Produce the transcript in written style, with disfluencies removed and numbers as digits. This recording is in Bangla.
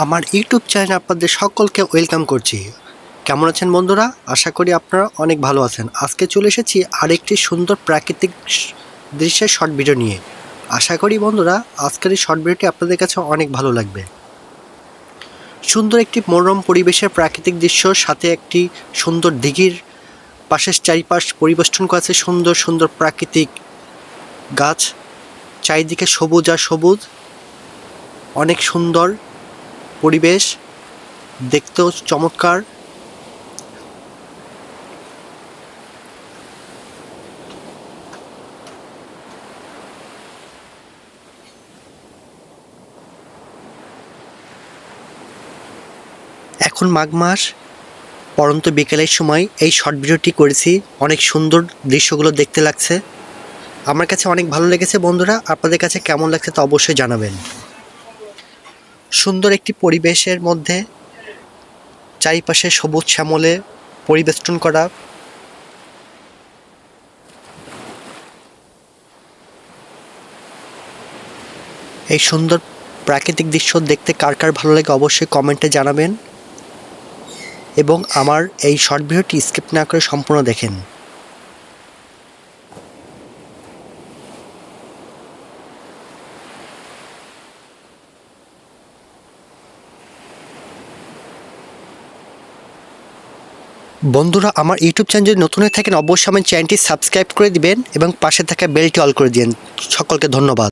আমার ইউটিউব চ্যানেলে আপনাদের সকলকে ওয়েলকাম করছি। কেমন আছেন বন্ধুরা? আশা করি আপনারা অনেক ভালো আছেন। আজকে চলে এসেছি আরেকটি সুন্দর প্রাকৃতিক দৃশ্যের শর্ট ভিডিও নিয়ে। আশা করি বন্ধুরা আজকের এই শর্ট ভিডিওটি আপনাদের কাছে অনেক ভালো লাগবে। সুন্দর একটি মনোরম পরিবেশের প্রাকৃতিক দৃশ্য, সাথে একটি সুন্দর দিঘির পাশের চারিপাশ পরিবেষ্টন করা আছে সুন্দর সুন্দর প্রাকৃতিক গাছ, চারিদিকে সবুজ আর সবুজ, অনেক সুন্দর পরিবেশ, দেখতেও চমৎকার। এখন মাঘ মাস, পরন্ত বিকেলের সময় এই শর্ট ভিডিওটি করেছি। অনেক সুন্দর দৃশ্যগুলো দেখতে লাগছে, আমার কাছে অনেক ভালো লেগেছে। বন্ধুরা আপনাদের কাছে কেমন লাগছে তা অবশ্যই জানাবেন। সুন্দর একটি পরিবেশের মধ্যে চারিপাশে সবুজ শ্যামলে পরিবেষ্টন করা, এই সুন্দর প্রাকৃতিক দৃশ্য দেখতে কার কার ভালো লাগে অবশ্যই কমেন্টে জানাবেন, এবং আমার এই শর্ট ভিডিওটি স্কিপ না করে সম্পূর্ণ দেখেন। বন্ধুরা আমার ইউটিউব চ্যানেল যদি নতুন হয়ে থাকেন অবশ্যই আমার চ্যানেলটি সাবস্ক্রাইব করে দিবেন এবং পাশে থাকা বেলটি অল করে দিন। সকলকে ধন্যবাদ।